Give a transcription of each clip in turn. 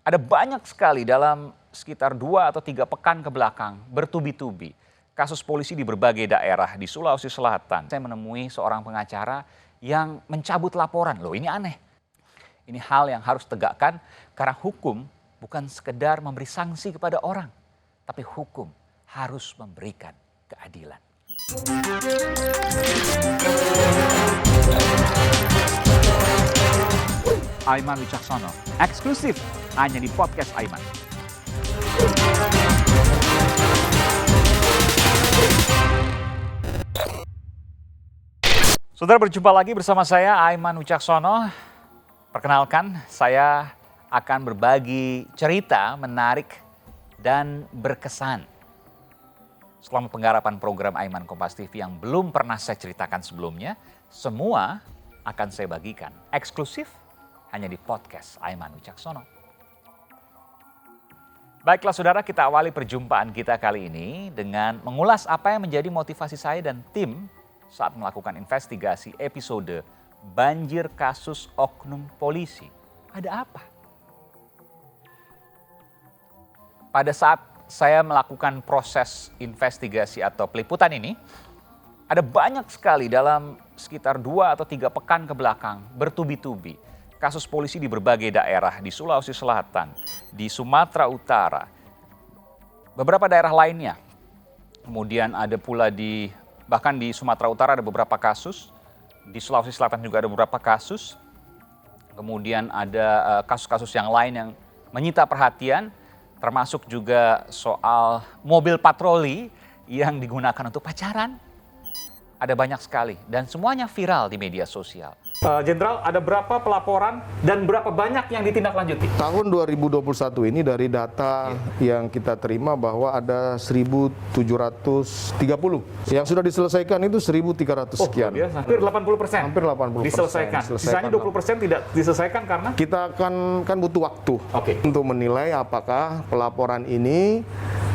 Ada banyak sekali dalam sekitar 2 atau 3 pekan ke belakang, bertubi-tubi, kasus polisi di berbagai daerah di Sulawesi Selatan. Saya menemui seorang pengacara yang mencabut laporan. Loh, ini aneh. Ini hal yang harus tegakkan karena hukum bukan sekedar memberi sanksi kepada orang, tapi hukum harus memberikan keadilan. Aiman Wicaksono, eksklusif hanya di podcast Aiman. Saudara, berjumpa lagi bersama saya Aiman Wicaksono. Perkenalkan, saya akan berbagi cerita menarik dan berkesan selama penggarapan program Aiman Kompas TV yang belum pernah saya ceritakan sebelumnya. Semua akan saya bagikan eksklusif hanya di podcast Aiman Wicaksono. Baiklah saudara, kita awali perjumpaan kita kali ini dengan mengulas apa yang menjadi motivasi saya dan tim saat melakukan investigasi episode Banjir Kasus Oknum Polisi. Ada apa? Pada saat saya melakukan proses investigasi atau peliputan ini, ada banyak sekali dalam sekitar 2 atau 3 pekan ke belakang, bertubi-tubi, kasus polisi di berbagai daerah di Sulawesi Selatan, di Sumatera Utara, beberapa daerah lainnya. Kemudian ada pula bahkan di Sumatera Utara ada beberapa kasus, di Sulawesi Selatan juga ada beberapa kasus. Kemudian ada kasus-kasus yang lain yang menyita perhatian, termasuk juga soal mobil patroli yang digunakan untuk pacaran. Ada banyak sekali dan semuanya viral di media sosial. Jenderal, ada berapa pelaporan dan berapa banyak yang ditindaklanjuti? Tahun 2021 ini dari data yang kita terima bahwa ada 1.730. Yang sudah diselesaikan itu 1.300 sekian. Biasa. Hampir 80%. Hampir 80%. Diselesaikan. Sisanya 20% tidak diselesaikan karena? Kita kan butuh waktu untuk menilai apakah pelaporan ini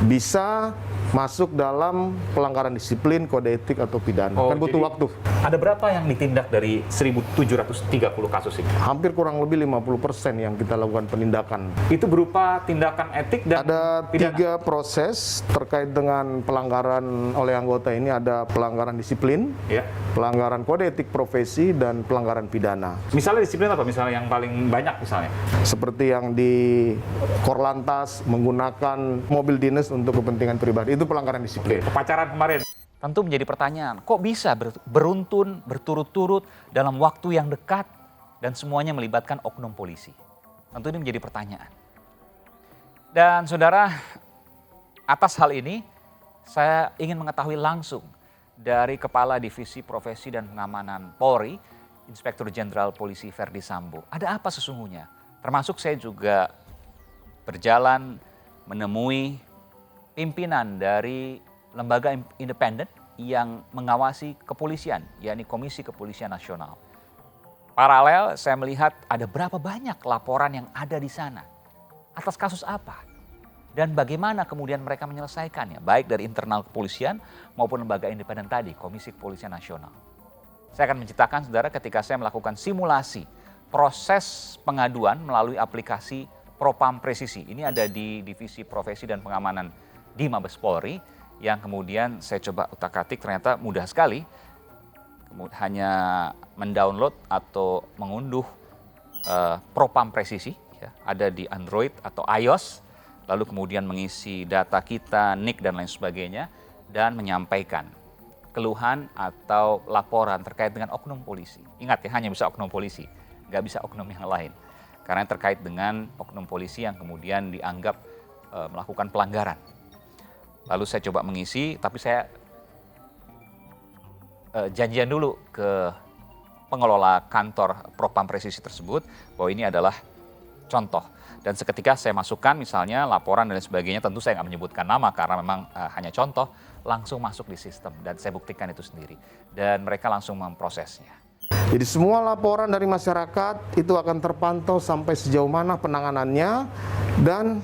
bisa masuk dalam pelanggaran disiplin, kode etik atau pidana. Kan butuh waktu. Ada berapa yang ditindak dari 1.730 kasus ini? Hampir kurang lebih 50% yang kita lakukan penindakan. Itu berupa tindakan etik dan ada pidana? 3 proses terkait dengan pelanggaran oleh anggota ini. Ada pelanggaran disiplin, pelanggaran kode etik profesi, dan pelanggaran pidana. Misalnya disiplin apa? Misalnya yang paling banyak misalnya? Seperti yang di Korlantas menggunakan mobil dinas untuk kepentingan pribadi. Itu pelanggaran disiplin. Pacaran kemarin. Tentu menjadi pertanyaan, kok bisa beruntun, berturut-turut dalam waktu yang dekat dan semuanya melibatkan oknum polisi? Tentu ini menjadi pertanyaan. Dan saudara, atas hal ini saya ingin mengetahui langsung dari Kepala Divisi Profesi dan Pengamanan Polri, Inspektur Jenderal Polisi Verdi Sambo. Ada apa sesungguhnya? Termasuk saya juga berjalan menemui pimpinan dari lembaga independen yang mengawasi kepolisian, yakni Komisi Kepolisian Nasional. Paralel, saya melihat ada berapa banyak laporan yang ada di sana. Atas kasus apa? Dan bagaimana kemudian mereka menyelesaikannya, baik dari internal kepolisian maupun lembaga independen tadi, Komisi Kepolisian Nasional. Saya akan menceritakan, saudara, ketika saya melakukan simulasi proses pengaduan melalui aplikasi Propam Presisi. Ini ada di Divisi Profesi dan Pengamanan di Mabes Polri, yang kemudian saya coba utak-atik, ternyata mudah sekali. Hanya mendownload atau mengunduh Propam Presisi, ada di Android atau iOS, lalu kemudian mengisi data kita, NIK dan lain sebagainya, dan menyampaikan keluhan atau laporan terkait dengan oknum polisi. Ingat ya, hanya bisa oknum polisi, nggak bisa oknum yang lain. Karena terkait dengan oknum polisi yang kemudian dianggap melakukan pelanggaran. Lalu saya coba mengisi, tapi saya janjian dulu ke pengelola kantor Propam Presisi tersebut bahwa ini adalah contoh. Dan seketika saya masukkan misalnya laporan dan sebagainya, tentu saya nggak menyebutkan nama karena memang hanya contoh, langsung masuk di sistem dan saya buktikan itu sendiri. Dan mereka langsung memprosesnya. Jadi semua laporan dari masyarakat itu akan terpantau sampai sejauh mana penanganannya dan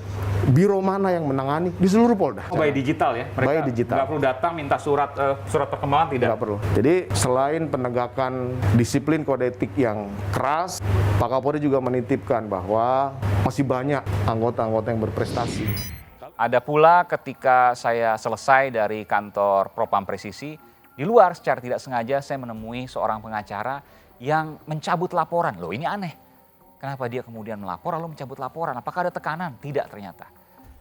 biro mana yang menangani di seluruh Polda. By digital ya? Mereka By digital. nggak perlu datang minta surat perkembangan, tidak? Nggak perlu. Jadi selain penegakan disiplin kode etik yang keras, Pak Kapolri juga menitipkan bahwa masih banyak anggota-anggota yang berprestasi. Ada pula ketika saya selesai dari kantor Propam Presisi, di luar secara tidak sengaja saya menemui seorang pengacara yang mencabut laporan. Loh, ini aneh. Kenapa dia kemudian melapor lalu mencabut laporan? Apakah ada tekanan? Tidak ternyata.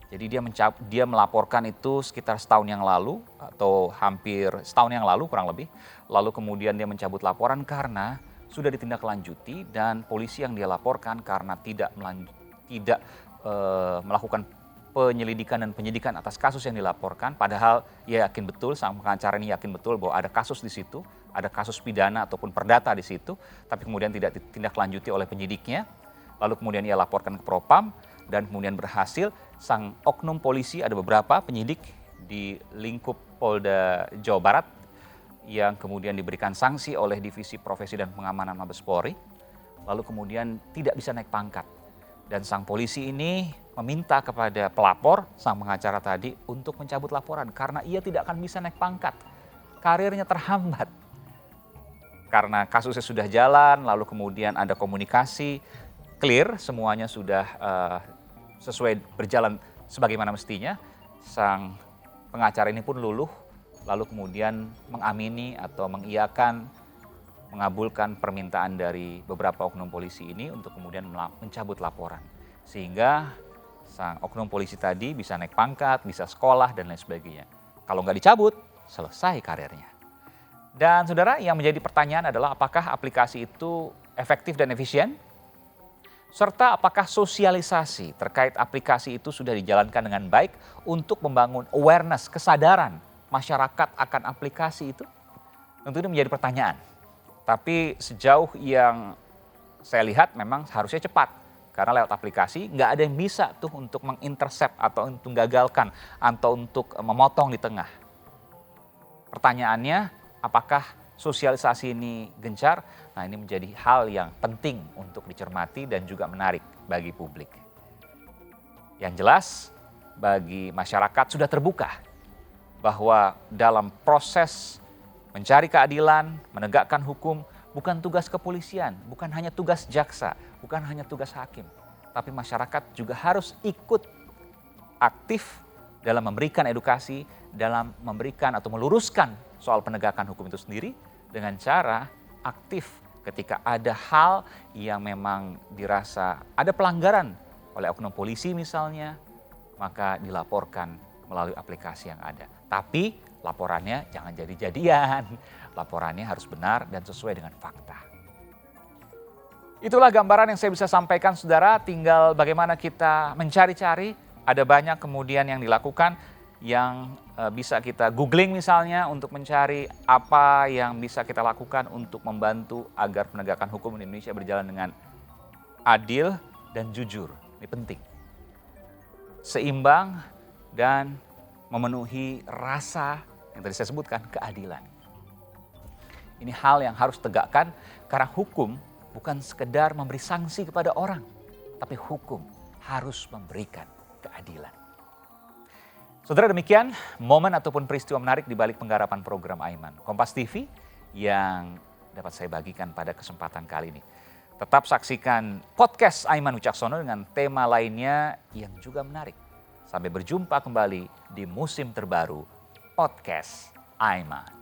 Jadi dia melaporkan itu sekitar setahun yang lalu atau hampir setahun yang lalu kurang lebih. Lalu kemudian dia mencabut laporan karena sudah ditindaklanjuti dan polisi yang dia laporkan karena tidak melakukan penyelidikan dan penyidikan atas kasus yang dilaporkan. Padahal ia yakin betul, sang pengacara ini yakin betul bahwa ada kasus di situ, ada kasus pidana ataupun perdata di situ, tapi kemudian tidak ditindaklanjuti oleh penyidiknya. Lalu kemudian ia laporkan ke Propam dan kemudian berhasil sang oknum polisi, ada beberapa penyidik di lingkup Polda Jawa Barat yang kemudian diberikan sanksi oleh Divisi Profesi dan Pengamanan Mabes Polri, lalu kemudian tidak bisa naik pangkat. Dan sang polisi ini meminta kepada pelapor, sang pengacara tadi, untuk mencabut laporan karena ia tidak akan bisa naik pangkat. Karirnya terhambat. Karena kasusnya sudah jalan, lalu kemudian ada komunikasi, clear, semuanya sudah sesuai berjalan sebagaimana mestinya. Sang pengacara ini pun luluh, lalu kemudian mengamini atau mengiyakan, mengabulkan permintaan dari beberapa oknum polisi ini untuk kemudian mencabut laporan. Sehingga sang oknum polisi tadi bisa naik pangkat, bisa sekolah, dan lain sebagainya. Kalau nggak dicabut, selesai karirnya. Dan saudara, yang menjadi pertanyaan adalah apakah aplikasi itu efektif dan efisien? Serta apakah sosialisasi terkait aplikasi itu sudah dijalankan dengan baik untuk membangun awareness, kesadaran masyarakat akan aplikasi itu? Tentu ini menjadi pertanyaan. Tapi sejauh yang saya lihat memang harusnya cepat. Karena lewat aplikasi nggak ada yang bisa tuh untuk mengintercept atau untuk menggagalkan atau untuk memotong di tengah. Pertanyaannya, apakah sosialisasi ini gencar? Nah, ini menjadi hal yang penting untuk dicermati dan juga menarik bagi publik. Yang jelas, bagi masyarakat sudah terbuka bahwa dalam proses mencari keadilan, menegakkan hukum, bukan tugas kepolisian, bukan hanya tugas jaksa, bukan hanya tugas hakim. Tapi masyarakat juga harus ikut aktif dalam memberikan edukasi, dalam memberikan atau meluruskan soal penegakan hukum itu sendiri dengan cara aktif ketika ada hal yang memang dirasa ada pelanggaran oleh oknum polisi misalnya, maka dilaporkan melalui aplikasi yang ada. Tapi laporannya jangan jadi-jadian, laporannya harus benar dan sesuai dengan fakta. Itulah gambaran yang saya bisa sampaikan saudara, tinggal bagaimana kita mencari-cari, ada banyak kemudian yang dilakukan, yang bisa kita googling misalnya untuk mencari apa yang bisa kita lakukan untuk membantu agar penegakan hukum di Indonesia berjalan dengan adil dan jujur. Ini penting. Seimbang dan memenuhi rasa yang tadi saya sebutkan, keadilan. Ini hal yang harus tegakkan karena hukum bukan sekedar memberi sanksi kepada orang, tapi hukum harus memberikan keadilan. Saudara, demikian momen ataupun peristiwa menarik di balik penggarapan program Aiman Kompas TV yang dapat saya bagikan pada kesempatan kali ini. Tetap saksikan podcast Aiman Wicaksono dengan tema lainnya yang juga menarik. Sampai berjumpa kembali di musim terbaru Podcast Aiman.